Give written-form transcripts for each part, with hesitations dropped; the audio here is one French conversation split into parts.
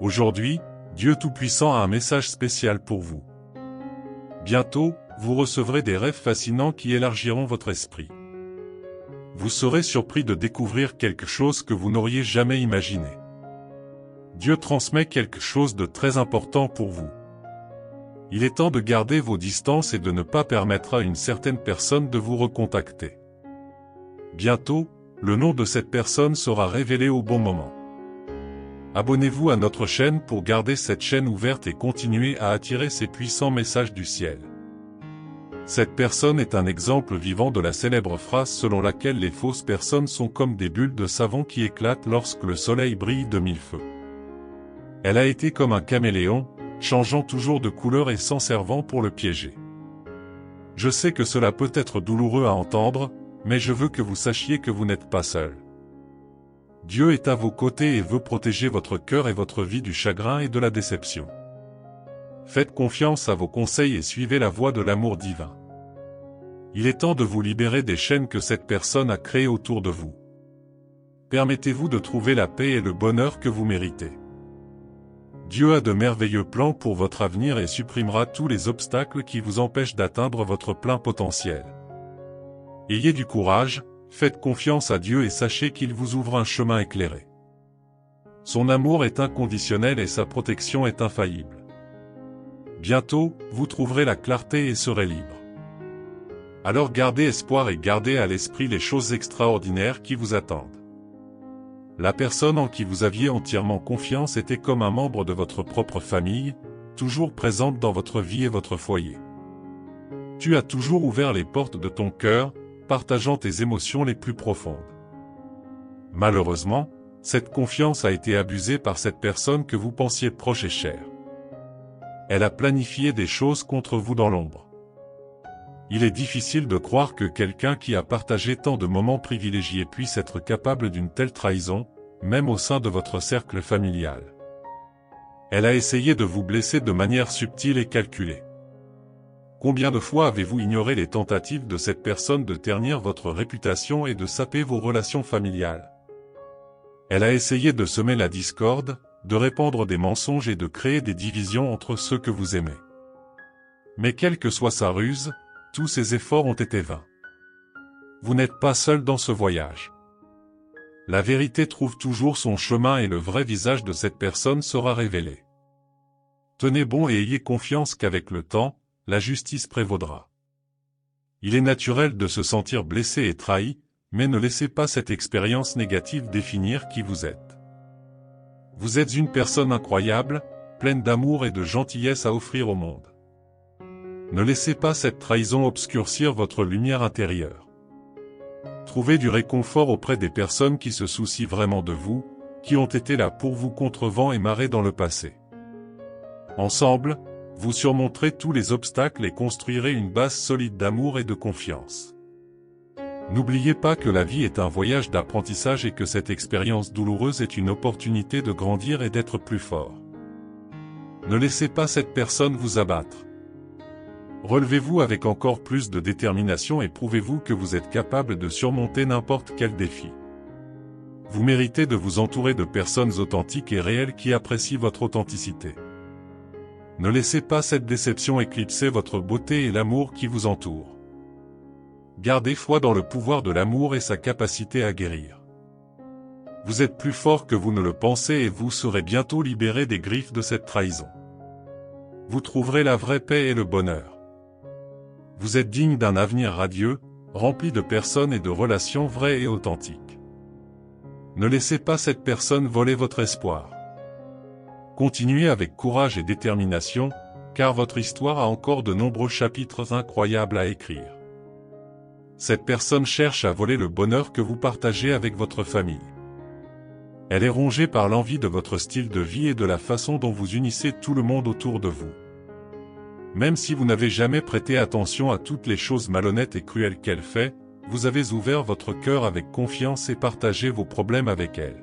Aujourd'hui, Dieu Tout-Puissant a un message spécial pour vous. Bientôt, vous recevrez des rêves fascinants qui élargiront votre esprit. Vous serez surpris de découvrir quelque chose que vous n'auriez jamais imaginé. Dieu transmet quelque chose de très important pour vous. Il est temps de garder vos distances et de ne pas permettre à une certaine personne de vous recontacter. Bientôt, le nom de cette personne sera révélé au bon moment. Abonnez-vous à notre chaîne pour garder cette chaîne ouverte et continuer à attirer ces puissants messages du ciel. Cette personne est un exemple vivant de la célèbre phrase selon laquelle les fausses personnes sont comme des bulles de savon qui éclatent lorsque le soleil brille de mille feux. Elle a été comme un caméléon, changeant toujours de couleur et s'en servant pour le piéger. Je sais que cela peut être douloureux à entendre, mais je veux que vous sachiez que vous n'êtes pas seul. Dieu est à vos côtés et veut protéger votre cœur et votre vie du chagrin et de la déception. Faites confiance à vos conseils et suivez la voie de l'amour divin. Il est temps de vous libérer des chaînes que cette personne a créées autour de vous. Permettez-vous de trouver la paix et le bonheur que vous méritez. Dieu a de merveilleux plans pour votre avenir et supprimera tous les obstacles qui vous empêchent d'atteindre votre plein potentiel. Ayez du courage, faites confiance à Dieu et sachez qu'il vous ouvre un chemin éclairé. Son amour est inconditionnel et sa protection est infaillible. Bientôt, vous trouverez la clarté et serez libre. Alors gardez espoir et gardez à l'esprit les choses extraordinaires qui vous attendent. La personne en qui vous aviez entièrement confiance était comme un membre de votre propre famille, toujours présente dans votre vie et votre foyer. Tu as toujours ouvert les portes de ton cœur, partageant tes émotions les plus profondes. Malheureusement, cette confiance a été abusée par cette personne que vous pensiez proche et chère. Elle a planifié des choses contre vous dans l'ombre. Il est difficile de croire que quelqu'un qui a partagé tant de moments privilégiés puisse être capable d'une telle trahison, même au sein de votre cercle familial. Elle a essayé de vous blesser de manière subtile et calculée. Combien de fois avez-vous ignoré les tentatives de cette personne de ternir votre réputation et de saper vos relations familiales? Elle a essayé de semer la discorde, de répandre des mensonges et de créer des divisions entre ceux que vous aimez. Mais quelle que soit sa ruse, tous ces efforts ont été vains. Vous n'êtes pas seul dans ce voyage. La vérité trouve toujours son chemin et le vrai visage de cette personne sera révélé. Tenez bon et ayez confiance qu'avec le temps, la justice prévaudra. Il est naturel de se sentir blessé et trahi, mais ne laissez pas cette expérience négative définir qui vous êtes. Vous êtes une personne incroyable, pleine d'amour et de gentillesse à offrir au monde. Ne laissez pas cette trahison obscurcir votre lumière intérieure. Trouvez du réconfort auprès des personnes qui se soucient vraiment de vous, qui ont été là pour vous contre vent et marée dans le passé. Ensemble, vous surmonterez tous les obstacles et construirez une base solide d'amour et de confiance. N'oubliez pas que la vie est un voyage d'apprentissage et que cette expérience douloureuse est une opportunité de grandir et d'être plus fort. Ne laissez pas cette personne vous abattre. Relevez-vous avec encore plus de détermination et prouvez-vous que vous êtes capable de surmonter n'importe quel défi. Vous méritez de vous entourer de personnes authentiques et réelles qui apprécient votre authenticité. Ne laissez pas cette déception éclipser votre beauté et l'amour qui vous entoure. Gardez foi dans le pouvoir de l'amour et sa capacité à guérir. Vous êtes plus fort que vous ne le pensez et vous serez bientôt libéré des griffes de cette trahison. Vous trouverez la vraie paix et le bonheur. Vous êtes digne d'un avenir radieux, rempli de personnes et de relations vraies et authentiques. Ne laissez pas cette personne voler votre espoir. Continuez avec courage et détermination, car votre histoire a encore de nombreux chapitres incroyables à écrire. Cette personne cherche à voler le bonheur que vous partagez avec votre famille. Elle est rongée par l'envie de votre style de vie et de la façon dont vous unissez tout le monde autour de vous. Même si vous n'avez jamais prêté attention à toutes les choses malhonnêtes et cruelles qu'elle fait, vous avez ouvert votre cœur avec confiance et partagé vos problèmes avec elle.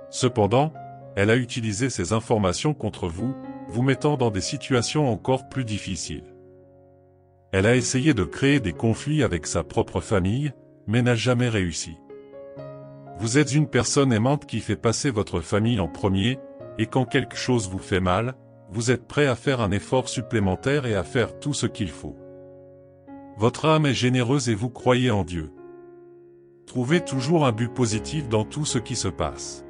Cependant, elle a utilisé ces informations contre vous, vous mettant dans des situations encore plus difficiles. Elle a essayé de créer des conflits avec sa propre famille, mais n'a jamais réussi. Vous êtes une personne aimante qui fait passer votre famille en premier, et quand quelque chose vous fait mal, vous êtes prêt à faire un effort supplémentaire et à faire tout ce qu'il faut. Votre âme est généreuse et vous croyez en Dieu. Trouvez toujours un but positif dans tout ce qui se passe.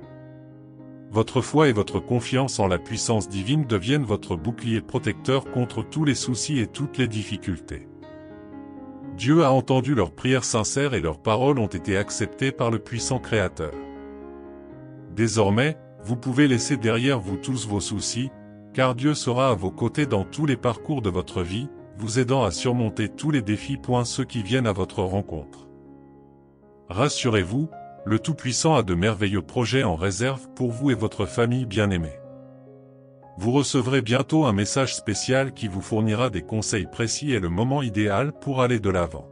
Votre foi et votre confiance en la puissance divine deviennent votre bouclier protecteur contre tous les soucis et toutes les difficultés. Dieu a entendu leurs prières sincères et leurs paroles ont été acceptées par le puissant Créateur. Désormais, vous pouvez laisser derrière vous tous vos soucis, car Dieu sera à vos côtés dans tous les parcours de votre vie, vous aidant à surmonter tous les défis. Ceux qui viennent à votre rencontre. Rassurez-vous, le Tout-Puissant a de merveilleux projets en réserve pour vous et votre famille bien-aimée. Vous recevrez bientôt un message spécial qui vous fournira des conseils précis et le moment idéal pour aller de l'avant.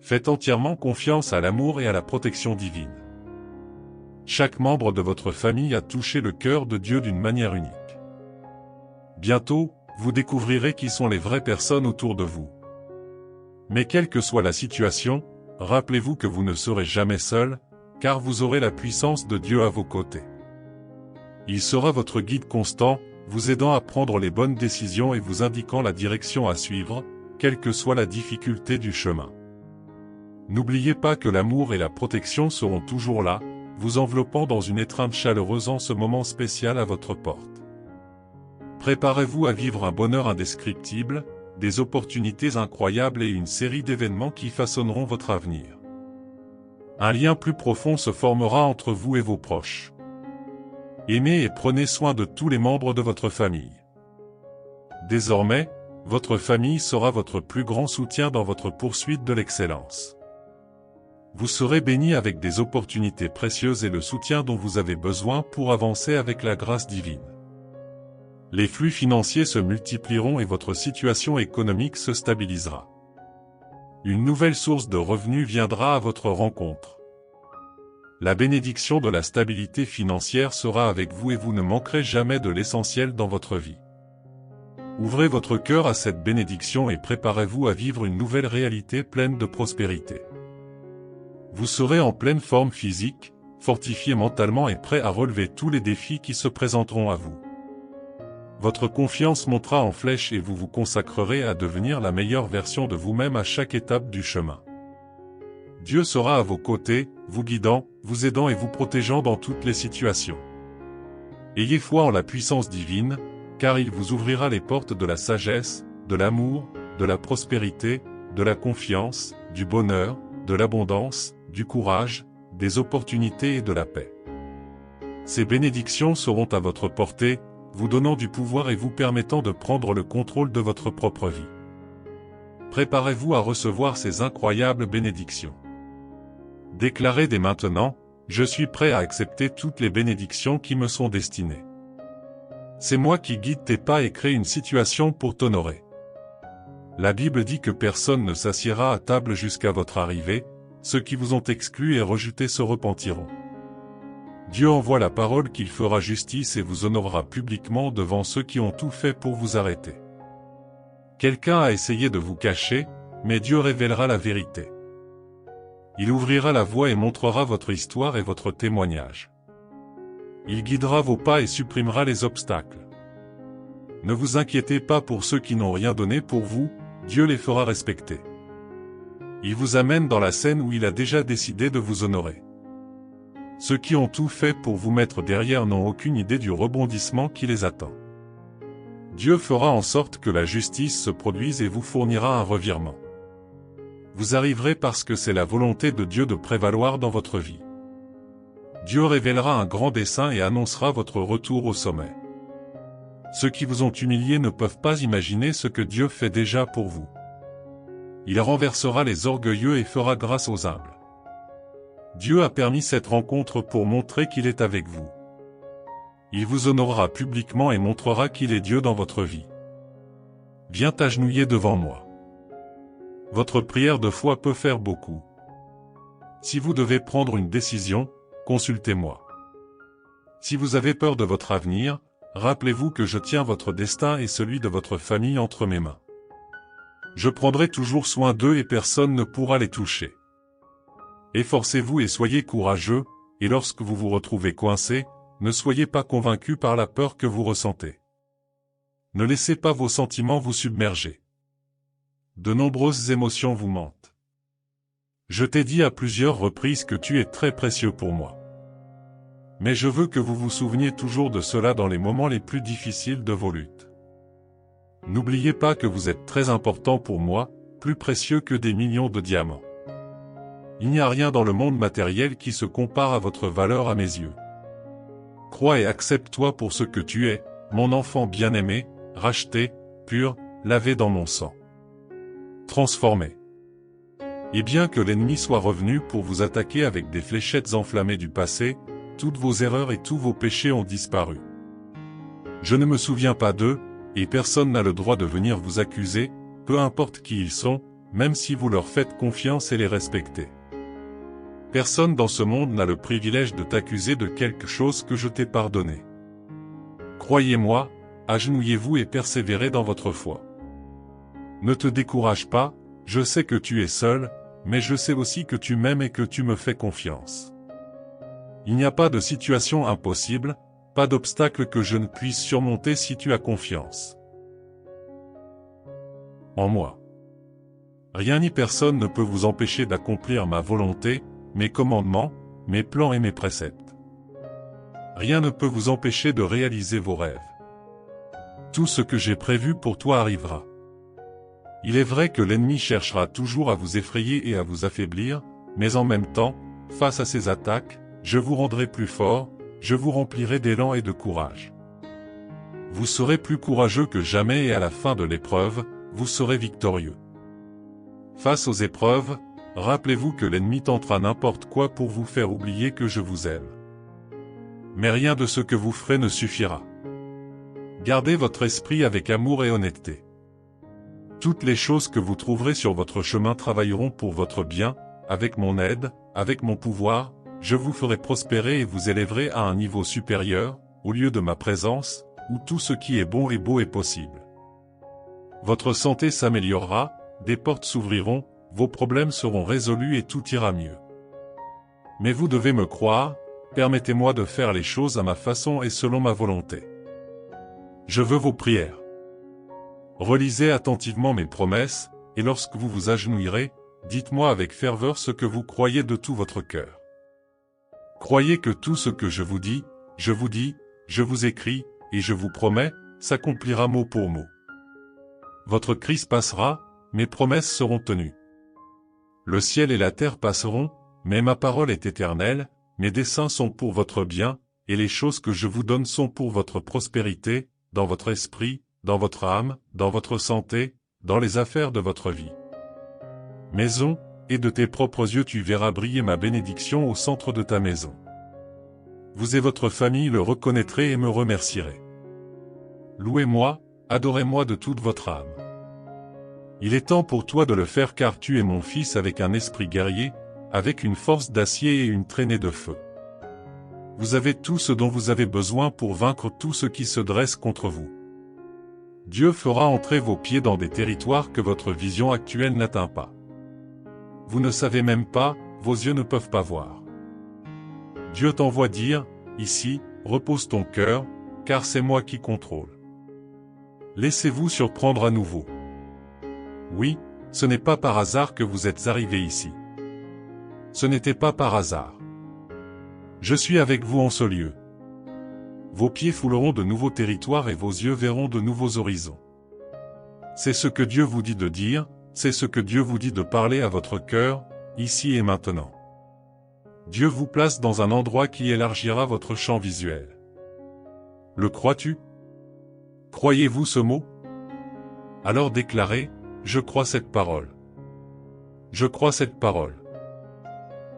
Faites entièrement confiance à l'amour et à la protection divine. Chaque membre de votre famille a touché le cœur de Dieu d'une manière unique. Bientôt, vous découvrirez qui sont les vraies personnes autour de vous. Mais quelle que soit la situation, rappelez-vous que vous ne serez jamais seul, car vous aurez la puissance de Dieu à vos côtés. Il sera votre guide constant, vous aidant à prendre les bonnes décisions et vous indiquant la direction à suivre, quelle que soit la difficulté du chemin. N'oubliez pas que l'amour et la protection seront toujours là, vous enveloppant dans une étreinte chaleureuse en ce moment spécial à votre porte. Préparez-vous à vivre un bonheur indescriptible, des opportunités incroyables et une série d'événements qui façonneront votre avenir. Un lien plus profond se formera entre vous et vos proches. Aimez et prenez soin de tous les membres de votre famille. Désormais, votre famille sera votre plus grand soutien dans votre poursuite de l'excellence. Vous serez bénis avec des opportunités précieuses et le soutien dont vous avez besoin pour avancer avec la grâce divine. Les flux financiers se multiplieront et votre situation économique se stabilisera. Une nouvelle source de revenus viendra à votre rencontre. La bénédiction de la stabilité financière sera avec vous et vous ne manquerez jamais de l'essentiel dans votre vie. Ouvrez votre cœur à cette bénédiction et préparez-vous à vivre une nouvelle réalité pleine de prospérité. Vous serez en pleine forme physique, fortifié mentalement et prêt à relever tous les défis qui se présenteront à vous. Votre confiance montera en flèche et vous vous consacrerez à devenir la meilleure version de vous-même à chaque étape du chemin. Dieu sera à vos côtés, vous guidant, vous aidant et vous protégeant dans toutes les situations. Ayez foi en la puissance divine, car il vous ouvrira les portes de la sagesse, de l'amour, de la prospérité, de la confiance, du bonheur, de l'abondance, du courage, des opportunités et de la paix. Ces bénédictions seront à votre portée, vous donnant du pouvoir et vous permettant de prendre le contrôle de votre propre vie. Préparez-vous à recevoir ces incroyables bénédictions. Déclarez dès maintenant, « Je suis prêt à accepter toutes les bénédictions qui me sont destinées. C'est moi qui guide tes pas et crée une situation pour t'honorer. » La Bible dit que personne ne s'assiera à table jusqu'à votre arrivée, ceux qui vous ont exclus et rejetés se repentiront. Dieu envoie la parole qu'il fera justice et vous honorera publiquement devant ceux qui ont tout fait pour vous arrêter. Quelqu'un a essayé de vous cacher, mais Dieu révélera la vérité. Il ouvrira la voie et montrera votre histoire et votre témoignage. Il guidera vos pas et supprimera les obstacles. Ne vous inquiétez pas pour ceux qui n'ont rien donné pour vous, Dieu les fera respecter. Il vous amène dans la scène où il a déjà décidé de vous honorer. Ceux qui ont tout fait pour vous mettre derrière n'ont aucune idée du rebondissement qui les attend. Dieu fera en sorte que la justice se produise et vous fournira un revirement. Vous arriverez parce que c'est la volonté de Dieu de prévaloir dans votre vie. Dieu révélera un grand dessein et annoncera votre retour au sommet. Ceux qui vous ont humilié ne peuvent pas imaginer ce que Dieu fait déjà pour vous. Il renversera les orgueilleux et fera grâce aux humbles. Dieu a permis cette rencontre pour montrer qu'il est avec vous. Il vous honorera publiquement et montrera qu'il est Dieu dans votre vie. Viens t'agenouiller devant moi. Votre prière de foi peut faire beaucoup. Si vous devez prendre une décision, consultez-moi. Si vous avez peur de votre avenir, rappelez-vous que je tiens votre destin et celui de votre famille entre mes mains. Je prendrai toujours soin d'eux et personne ne pourra les toucher. Efforcez-vous et soyez courageux, et lorsque vous vous retrouvez coincé, ne soyez pas convaincu par la peur que vous ressentez. Ne laissez pas vos sentiments vous submerger. De nombreuses émotions vous mentent. Je t'ai dit à plusieurs reprises que tu es très précieux pour moi. Mais je veux que vous vous souveniez toujours de cela dans les moments les plus difficiles de vos luttes. N'oubliez pas que vous êtes très important pour moi, plus précieux que des millions de diamants. Il n'y a rien dans le monde matériel qui se compare à votre valeur à mes yeux. Crois et accepte-toi pour ce que tu es, mon enfant bien-aimé, racheté, pur, lavé dans mon sang. Transformé. Et bien que l'ennemi soit revenu pour vous attaquer avec des fléchettes enflammées du passé, toutes vos erreurs et tous vos péchés ont disparu. Je ne me souviens pas d'eux, et personne n'a le droit de venir vous accuser, peu importe qui ils sont, même si vous leur faites confiance et les respectez. Personne dans ce monde n'a le privilège de t'accuser de quelque chose que je t'ai pardonné. Croyez-moi, agenouillez-vous et persévérez dans votre foi. Ne te décourage pas, je sais que tu es seul, mais je sais aussi que tu m'aimes et que tu me fais confiance. Il n'y a pas de situation impossible, pas d'obstacle que je ne puisse surmonter si tu as confiance en moi. Rien ni personne ne peut vous empêcher d'accomplir ma volonté, mes commandements, mes plans et mes préceptes. Rien ne peut vous empêcher de réaliser vos rêves. Tout ce que j'ai prévu pour toi arrivera. Il est vrai que l'ennemi cherchera toujours à vous effrayer et à vous affaiblir, mais en même temps, face à ces attaques, je vous rendrai plus fort, je vous remplirai d'élan et de courage. Vous serez plus courageux que jamais et à la fin de l'épreuve, vous serez victorieux. Face aux épreuves, rappelez-vous que l'ennemi tentera n'importe quoi pour vous faire oublier que je vous aime. Mais rien de ce que vous ferez ne suffira. Gardez votre esprit avec amour et honnêteté. Toutes les choses que vous trouverez sur votre chemin travailleront pour votre bien, avec mon aide, avec mon pouvoir, je vous ferai prospérer et vous élèverai à un niveau supérieur, au lieu de ma présence, où tout ce qui est bon et beau est possible. Votre santé s'améliorera, des portes s'ouvriront, vos problèmes seront résolus et tout ira mieux. Mais vous devez me croire, permettez-moi de faire les choses à ma façon et selon ma volonté. Je veux vos prières. Relisez attentivement mes promesses, et lorsque vous vous agenouillerez, dites-moi avec ferveur ce que vous croyez de tout votre cœur. Croyez que tout ce que je vous dis, je vous écris, et je vous promets, s'accomplira mot pour mot. Votre crise passera, mes promesses seront tenues. Le ciel et la terre passeront, mais ma parole est éternelle, mes desseins sont pour votre bien, et les choses que je vous donne sont pour votre prospérité, dans votre esprit, dans votre âme, dans votre santé, dans les affaires de votre vie. Maison, et de tes propres yeux tu verras briller ma bénédiction au centre de ta maison. Vous et votre famille le reconnaîtrez et me remercierez. Louez-moi, adorez-moi de toute votre âme. Il est temps pour toi de le faire car tu es mon fils avec un esprit guerrier, avec une force d'acier et une traînée de feu. Vous avez tout ce dont vous avez besoin pour vaincre tout ce qui se dresse contre vous. Dieu fera entrer vos pieds dans des territoires que votre vision actuelle n'atteint pas. Vous ne savez même pas, vos yeux ne peuvent pas voir. Dieu t'envoie dire, ici, repose ton cœur, car c'est moi qui contrôle. Laissez-vous surprendre à nouveau. Oui, ce n'est pas par hasard que vous êtes arrivés ici. Ce n'était pas par hasard. Je suis avec vous en ce lieu. Vos pieds fouleront de nouveaux territoires et vos yeux verront de nouveaux horizons. C'est ce que Dieu vous dit de dire, c'est ce que Dieu vous dit de parler à votre cœur, ici et maintenant. Dieu vous place dans un endroit qui élargira votre champ visuel. Le crois-tu? Croyez-vous ce mot? Alors déclarez, je crois cette parole. Je crois cette parole.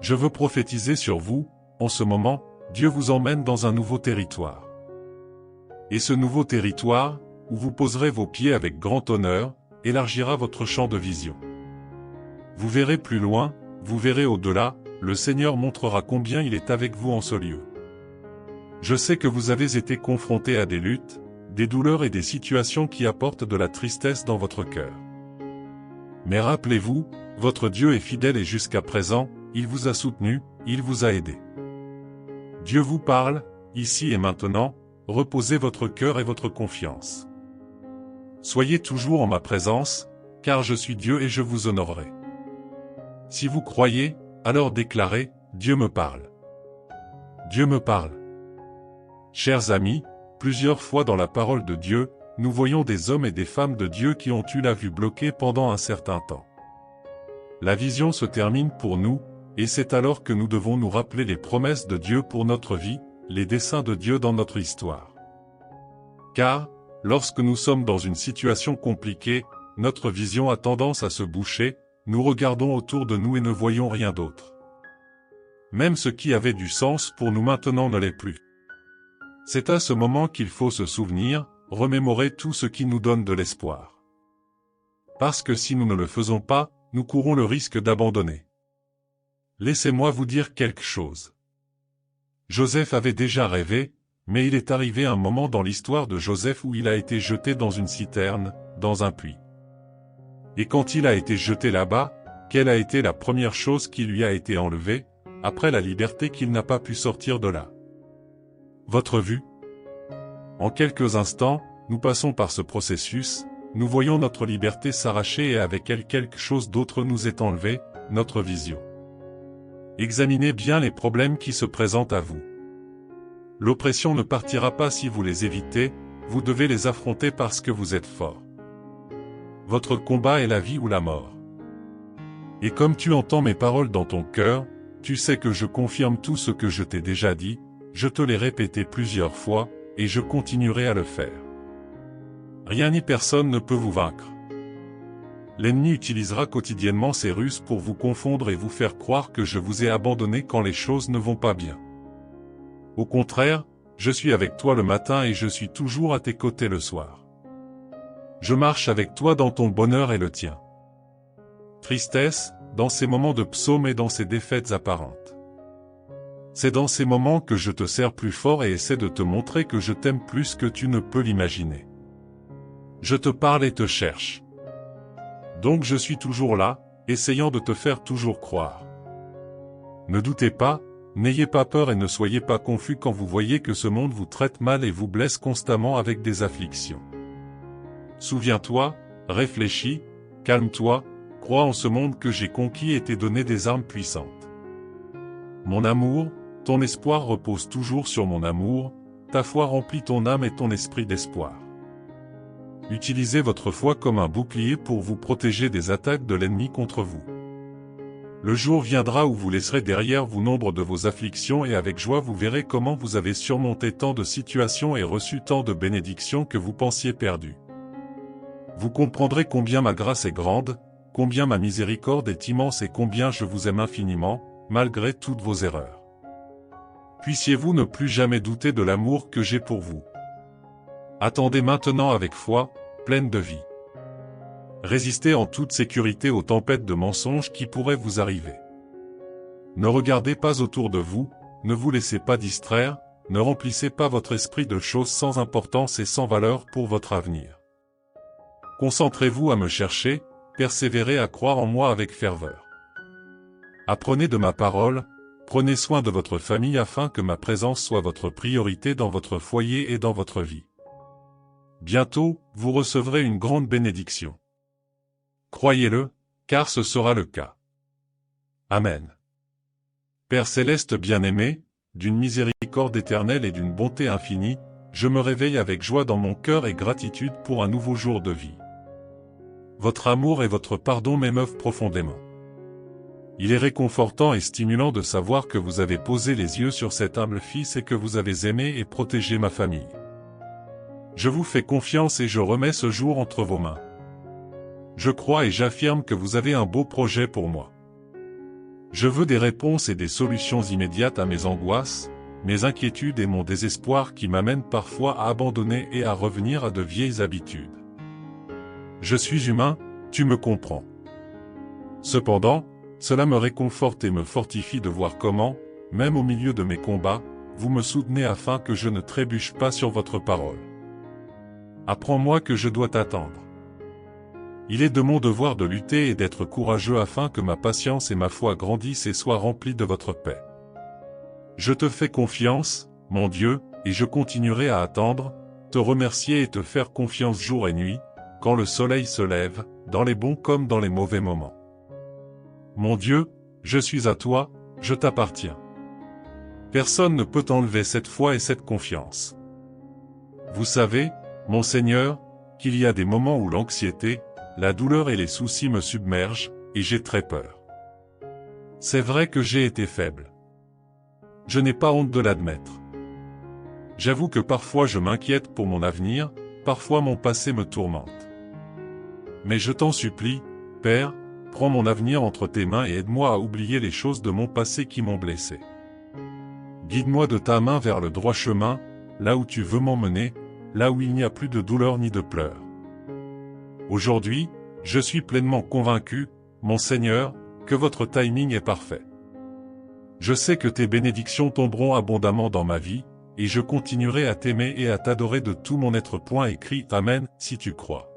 Je veux prophétiser sur vous, en ce moment, Dieu vous emmène dans un nouveau territoire. Et ce nouveau territoire, où vous poserez vos pieds avec grand honneur, élargira votre champ de vision. Vous verrez plus loin, vous verrez au-delà, le Seigneur montrera combien il est avec vous en ce lieu. Je sais que vous avez été confrontés à des luttes, des douleurs et des situations qui apportent de la tristesse dans votre cœur. Mais rappelez-vous, votre Dieu est fidèle et jusqu'à présent, il vous a soutenu, il vous a aidé. Dieu vous parle, ici et maintenant, reposez votre cœur et votre confiance. Soyez toujours en ma présence, car je suis Dieu et je vous honorerai. Si vous croyez, alors déclarez, Dieu me parle. Dieu me parle. Chers amis, plusieurs fois dans la parole de Dieu, nous voyons des hommes et des femmes de Dieu qui ont eu la vue bloquée pendant un certain temps. La vision se termine pour nous, et c'est alors que nous devons nous rappeler les promesses de Dieu pour notre vie, les desseins de Dieu dans notre histoire. Car, lorsque nous sommes dans une situation compliquée, notre vision a tendance à se boucher, nous regardons autour de nous et ne voyons rien d'autre. Même ce qui avait du sens pour nous maintenant ne l'est plus. C'est à ce moment qu'il faut se souvenir, remémorer tout ce qui nous donne de l'espoir. Parce que si nous ne le faisons pas, nous courons le risque d'abandonner. Laissez-moi vous dire quelque chose. Joseph avait déjà rêvé, mais il est arrivé un moment dans l'histoire de Joseph où il a été jeté dans une citerne, dans un puits. Et quand il a été jeté là-bas, quelle a été la première chose qui lui a été enlevée, après la liberté qu'il n'a pas pu sortir de là? Votre vue? En quelques instants, nous passons par ce processus, nous voyons notre liberté s'arracher et avec elle quelque chose d'autre nous est enlevé, notre vision. Examinez bien les problèmes qui se présentent à vous. L'oppression ne partira pas si vous les évitez, vous devez les affronter parce que vous êtes fort. Votre combat est la vie ou la mort. Et comme tu entends mes paroles dans ton cœur, tu sais que je confirme tout ce que je t'ai déjà dit, je te l'ai répété plusieurs fois, et je continuerai à le faire. Rien ni personne ne peut vous vaincre. L'ennemi utilisera quotidiennement ses ruses pour vous confondre et vous faire croire que je vous ai abandonné quand les choses ne vont pas bien. Au contraire, je suis avec toi le matin et je suis toujours à tes côtés le soir. Je marche avec toi dans ton bonheur et le tien. Tristesse, dans ces moments de psaume et dans ces défaites apparentes. C'est dans ces moments que je te serre plus fort et essaie de te montrer que je t'aime plus que tu ne peux l'imaginer. Je te parle et te cherche. Donc je suis toujours là, essayant de te faire toujours croire. Ne doutez pas, n'ayez pas peur et ne soyez pas confus quand vous voyez que ce monde vous traite mal et vous blesse constamment avec des afflictions. Souviens-toi, réfléchis, calme-toi, crois en ce monde que j'ai conquis et t'ai donné des armes puissantes. Mon amour, ton espoir repose toujours sur mon amour, ta foi remplit ton âme et ton esprit d'espoir. Utilisez votre foi comme un bouclier pour vous protéger des attaques de l'ennemi contre vous. Le jour viendra où vous laisserez derrière vous nombre de vos afflictions et avec joie vous verrez comment vous avez surmonté tant de situations et reçu tant de bénédictions que vous pensiez perdues. Vous comprendrez combien ma grâce est grande, combien ma miséricorde est immense et combien je vous aime infiniment, malgré toutes vos erreurs. Puissiez-vous ne plus jamais douter de l'amour que j'ai pour vous. Attendez maintenant avec foi, pleine de vie. Résistez en toute sécurité aux tempêtes de mensonges qui pourraient vous arriver. Ne regardez pas autour de vous, ne vous laissez pas distraire, ne remplissez pas votre esprit de choses sans importance et sans valeur pour votre avenir. Concentrez-vous à me chercher, persévérez à croire en moi avec ferveur. Apprenez de ma parole, prenez soin de votre famille afin que ma présence soit votre priorité dans votre foyer et dans votre vie. Bientôt, vous recevrez une grande bénédiction. Croyez-le, car ce sera le cas. Amen. Père céleste bien-aimé, d'une miséricorde éternelle et d'une bonté infinie, je me réveille avec joie dans mon cœur et gratitude pour un nouveau jour de vie. Votre amour et votre pardon m'émeuvent profondément. Il est réconfortant et stimulant de savoir que vous avez posé les yeux sur cet humble fils et que vous avez aimé et protégé ma famille. Je vous fais confiance et je remets ce jour entre vos mains. Je crois et j'affirme que vous avez un beau projet pour moi. Je veux des réponses et des solutions immédiates à mes angoisses, mes inquiétudes et mon désespoir qui m'amènent parfois à abandonner et à revenir à de vieilles habitudes. Je suis humain, tu me comprends. Cependant, cela me réconforte et me fortifie de voir comment, même au milieu de mes combats, vous me soutenez afin que je ne trébuche pas sur votre parole. Apprends-moi que je dois t'attendre. Il est de mon devoir de lutter et d'être courageux afin que ma patience et ma foi grandissent et soient remplies de votre paix. Je te fais confiance, mon Dieu, et je continuerai à attendre, te remercier et te faire confiance jour et nuit, quand le soleil se lève, dans les bons comme dans les mauvais moments. Mon Dieu, je suis à toi, je t'appartiens. Personne ne peut enlever cette foi et cette confiance. Vous savez, mon Seigneur, qu'il y a des moments où l'anxiété, la douleur et les soucis me submergent, et j'ai très peur. C'est vrai que j'ai été faible. Je n'ai pas honte de l'admettre. J'avoue que parfois je m'inquiète pour mon avenir, parfois mon passé me tourmente. Mais je t'en supplie, Père, prends mon avenir entre tes mains et aide-moi à oublier les choses de mon passé qui m'ont blessé. Guide-moi de ta main vers le droit chemin, là où tu veux m'emmener, là où il n'y a plus de douleur ni de pleurs. Aujourd'hui, je suis pleinement convaincu, mon Seigneur, que votre timing est parfait. Je sais que tes bénédictions tomberont abondamment dans ma vie, et je continuerai à t'aimer et à t'adorer de tout mon être. Écrit Amen, si tu crois.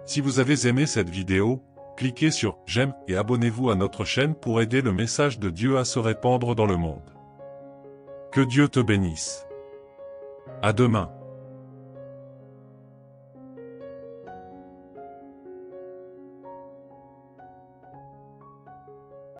Si vous avez aimé cette vidéo, cliquez sur « J'aime » et abonnez-vous à notre chaîne pour aider le message de Dieu à se répandre dans le monde. Que Dieu te bénisse. À demain.